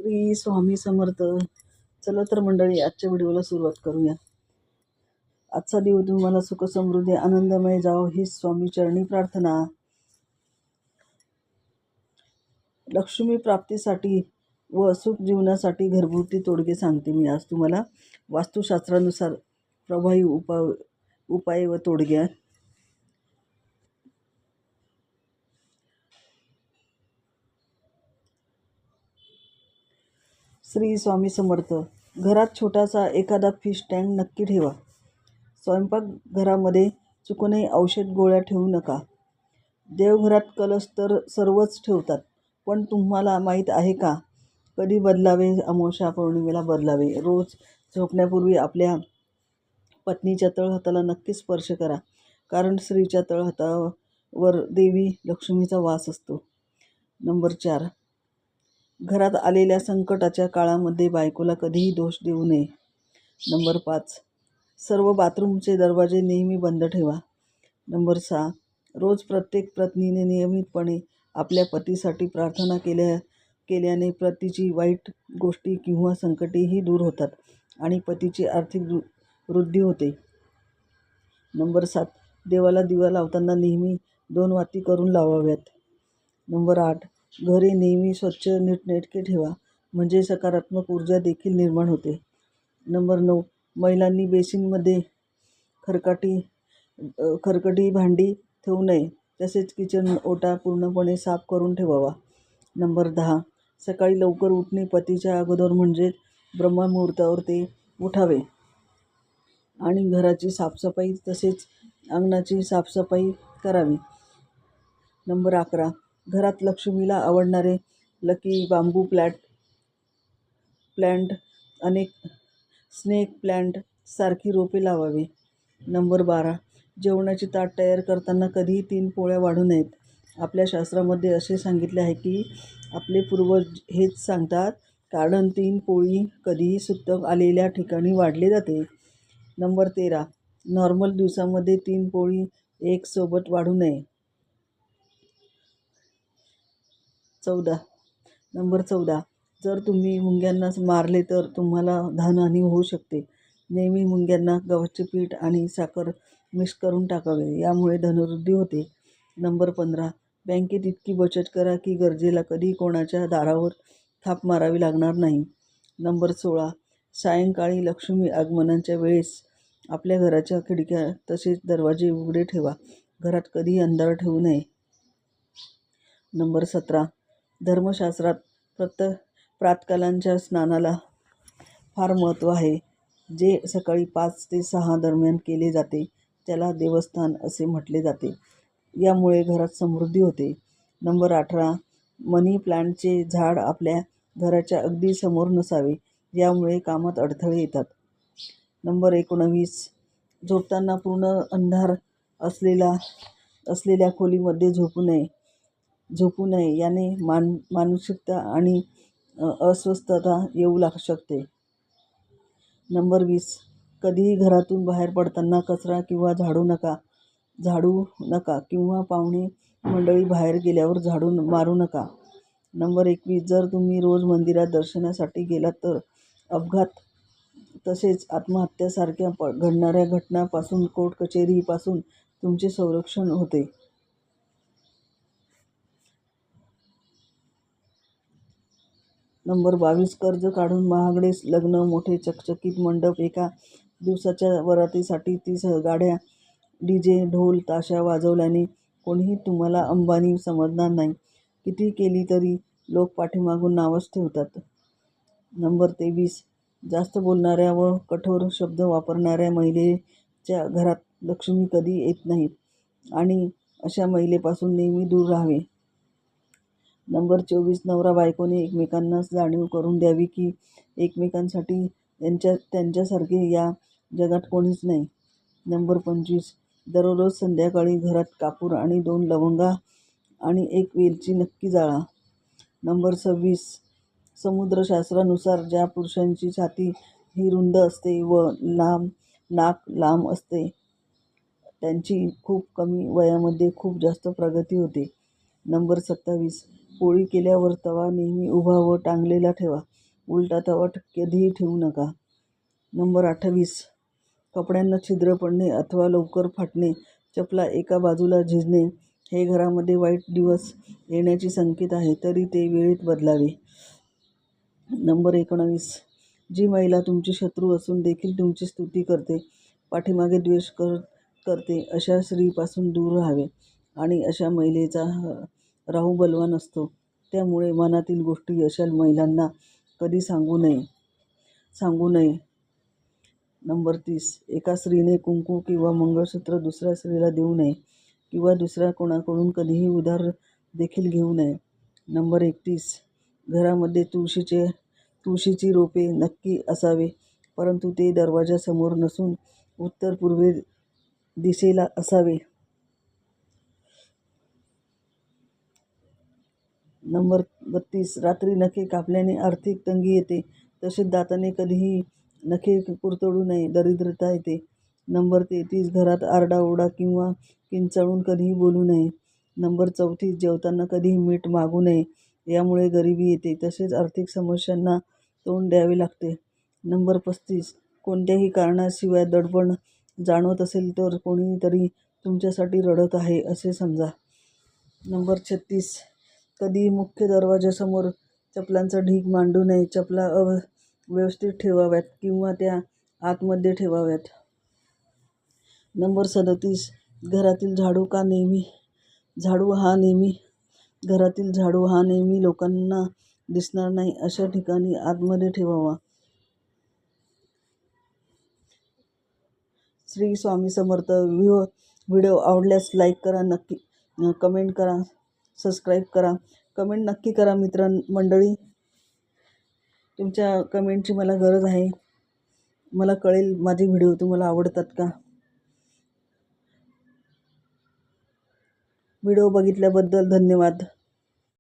श्री स्वामी समर्थ. चला तर मंडळी, आजच्या व्हिडिओला सुरुवात करूया. आजचा दिवस तुम्हाला सुख समृद्धी आनंदमय जावो ही स्वामी चरणी प्रार्थना. लक्ष्मी प्राप्तीसाठी व सुख जीवनासाठी घरगुती तोडगे सांगते मी आज तुम्हाला. वास्तुशास्त्रानुसार प्रभावी उपाय व तोडगे. श्री स्वामी समर्थ. घरात छोटासा एखादा फिश टँक नक्की ठेवा. स्वयंपाकघरामध्ये चुकूनही औषध गोळ्या ठेवू नका. देवघरात कलश तर सर्वच ठेवतात, पण तुम्हाला माहीत आहे का कधी बदलावे? अमावस्या पौर्णिमेला बदलावे. रोज झोपण्यापूर्वी आपल्या पत्नीच्या तळहाताला नक्की स्पर्श करा, कारण स्त्रीच्या तळहातावर देवी लक्ष्मीचा वास असतो. नंबर 4. घरात आलेल्या संकटाच्या काळामध्ये बायकोला कधीही दोष देऊ नये. नंबर 5. सर्व बाथरूमचे दरवाजे नेहमी बंद ठेवा. नंबर 6. रोज प्रत्येक पत्नीने नियमितपणे आपल्या पतीसाठी प्रार्थना केल्याने पतीची वाईट गोष्टी किंवा संकटेही दूर होतात आणि पतीची आर्थिक वृद्धी होते. नंबर 7. देवाला दिवा लावताना नेहमी 2 वाती करून लावाव्यात. नंबर 8. घरे नेहमी स्वच्छ नीटनेटके ठेवा, म्हणजे सकारात्मक ऊर्जा देखील निर्माण होते. नंबर 9. महिलांनी बेसिनमध्ये खरकटी भांडी ठेवू नये, तसेच किचन ओटा पूर्णपणे साफ करून ठेवावा. नंबर 10. सकाळी लवकर उठणे, पतीच्या अगोदर म्हणजे ब्रह्ममुहूर्तावर ते उठावे आणि घराची साफसफाई तसेच अंगणाची साफसफाई करावी. नंबर 11. घरात लक्ष्मीला आवडणारे लकी बांबू प्लांट अनेक स्नेक प्लांट सारखी रोपे लावावी. नंबर 12. जेवणाची ताट तयार करताना कधीही 3 पोळ्या वाढू नयेत. आपल्या शास्त्रामध्ये असे सांगितले आहे की आपले पूर्वज हेच सांगतात, कारण 3 पोळी कधीही सुतक आलेल्या ठिकाणी वाढले जाते. नंबर 13. नॉर्मल दिवसामध्ये 3 पोळी एक सोबत वाढू नये. नंबर 14. जर तुम्ही मुंग्यांना मारले तर तुम्हाला धनहानी होऊ शकते. नेहमी मुंग्यांना गव्हाचे पीठ आणि साखर मिक्स करून टाकावे, यामुळे धनवृद्धी होते. नंबर 15. बँकेत इतकी बचत करा की गरजेला कधी कोणाच्या दारावर थाप मारावी लागणार नाही. नंबर 16. सायंकाळी लक्ष्मी आगमनाच्या वेळेस आपल्या घराच्या खिडक्या तसेच दरवाजे उघडे ठेवा. घरात कधीही अंधार ठेवू नये. नंबर 17. धर्मशास्त्रात प्रातःकालाच्या स्नानाला फार महत्त्व आहे. जे सकाळी 5 ते 6 दरम्यान केले जाते त्याला देवस्थान असे म्हटले जाते. यामुळे घरात समृद्धी होते. नंबर 18. मनी प्लांटचे झाड आपल्या घराच्या अगदी समोर नसावे, यामुळे कामात अडथळे येतात. नंबर 19. झोपताना पूर्ण अंधार असलेल्या खोलीमध्ये झोपू नये. याने मानसिकता आणि अस्वस्थता येऊ शकते. नंबर 20. कधीही घरातून बाहेर पडताना कचरा किंवा झाडू नका किंवा पाहुणे मंडळी बाहेर गेल्यावर झाडू मारू नका. नंबर 21. जर तुम्ही रोज मंदिरात दर्शनासाठी गेलात तर अपघात तसेच आत्महत्यासारख्या घडणाऱ्या घटनांपासून, कोर्ट कचेरीपासून तुमचे संरक्षण होते. नंबर 22. कर्ज काढून महागडे लग्न, मोठे चकचकीत मंडप, एका दिवसाच्या वरातीसाठी 30 गाड्या DJ, ढोल ताशा वाजवल्याने कोणीही तुम्हाला अंबानी समजणार नाही. किती केली तरी लोक पाठीमागून नावच ठेवतात. नंबर 23. जास्त बोलणाऱ्या व कठोर शब्द वापरणाऱ्या महिलेच्या घरात लक्ष्मी कधी येत नाहीत आणि अशा महिलेपासून नेहमी दूर राहावे. नंबर 24. नवरा बायकोने एकमेकांना जाणीव करून द्यावी की एकमेकांसाठी त्यांच्यासारखे या जगात कोणीच नाही. नंबर 25. दररोज संध्याकाळी घरात कापूर आणि 2 लवंगा आणि 1 वेलची नक्की जाळा. नंबर 26. समुद्रशास्त्रानुसार ज्या पुरुषांची छाती ही रुंद असते व नाक लांब असते त्यांची खूप कमी वयामध्ये खूप जास्त प्रगती होते. नंबर 27. पोळी केल्यावर तवा नेहमी उभा व टांगलेला ठेवा. उलटा तवा कधीही ठेवू नका. नंबर 28, कपड्यांना छिद्र पडणे अथवा लवकर फाटणे, चपला एका बाजूला झिजणे हे घरामध्ये वाईट दिवस येण्याची संकेत आहे, तरी ते वेळेत बदलावे. नंबर 19, जी महिला तुमची शत्रू असून देखील तुमची स्तुती करते, पाठीमागे द्वेष करते, अशा स्त्रीपासून दूर राहावे. आणि अशा महिलेचा राहू बलवान असतो, त्यामुळे मनातील गोष्टी अशा महिलांना कधी सांगू नये. नंबर 30, एका स्त्रीने कुंकू किंवा मंगळसूत्र दुसऱ्या स्त्रीला देऊ नये किंवा दुसऱ्या कोणाकडून कधीही उधार देखील घेऊ नये. नंबर 31, घरामध्ये तुळशीची रोपे नक्की असावे, परंतु ते दरवाजासमोर नसून उत्तर पूर्व दिशेला असावे. नंबर 32, रात्री नखे कापल्याने आर्थिक तंगी येते, तसेच दाताने कधीही नखे कुरतडू नये, दरिद्रता येते. नंबर 33, घरात आरडाओरडा किंवा किंचाळून कधीही बोलू नये. नंबर 34, जेवताना कधीही मीठ मागू नये, यामुळे गरिबी येते, तसेच आर्थिक समस्यांना तोंड द्यावे लागते. नंबर 35, कोणत्याही कारणाशिवाय दडपण जाणवत असेल तर कोणीतरी तुमच्यासाठी रडत आहे असे समजा. नंबर 36, कधीही मुख्य दरवाजासमोर चपलांचा ढीग मांडू नये, चपला व्यवस्थित ठेवाव्यात किंवा त्या आतमध्ये ठेवाव्यात. नंबर 37, घरातील झाडू हा नेहमी लोकांना दिसणार नाही अशा ठिकाणी आतमध्ये ठेवावा. श्री स्वामी समर्थ. व्हिडिओ आवडल्यास लाईक करा, नक्की कमेंट करा, सबस्क्राईब करा. कमेंट नक्की करा मंडळी, तुमच्या कमेंटची मला गरज आहे. मला कळेल माझे व्हिडिओ तुम्हाला आवडतात का. व्हिडिओ बघितल्याबद्दल धन्यवाद.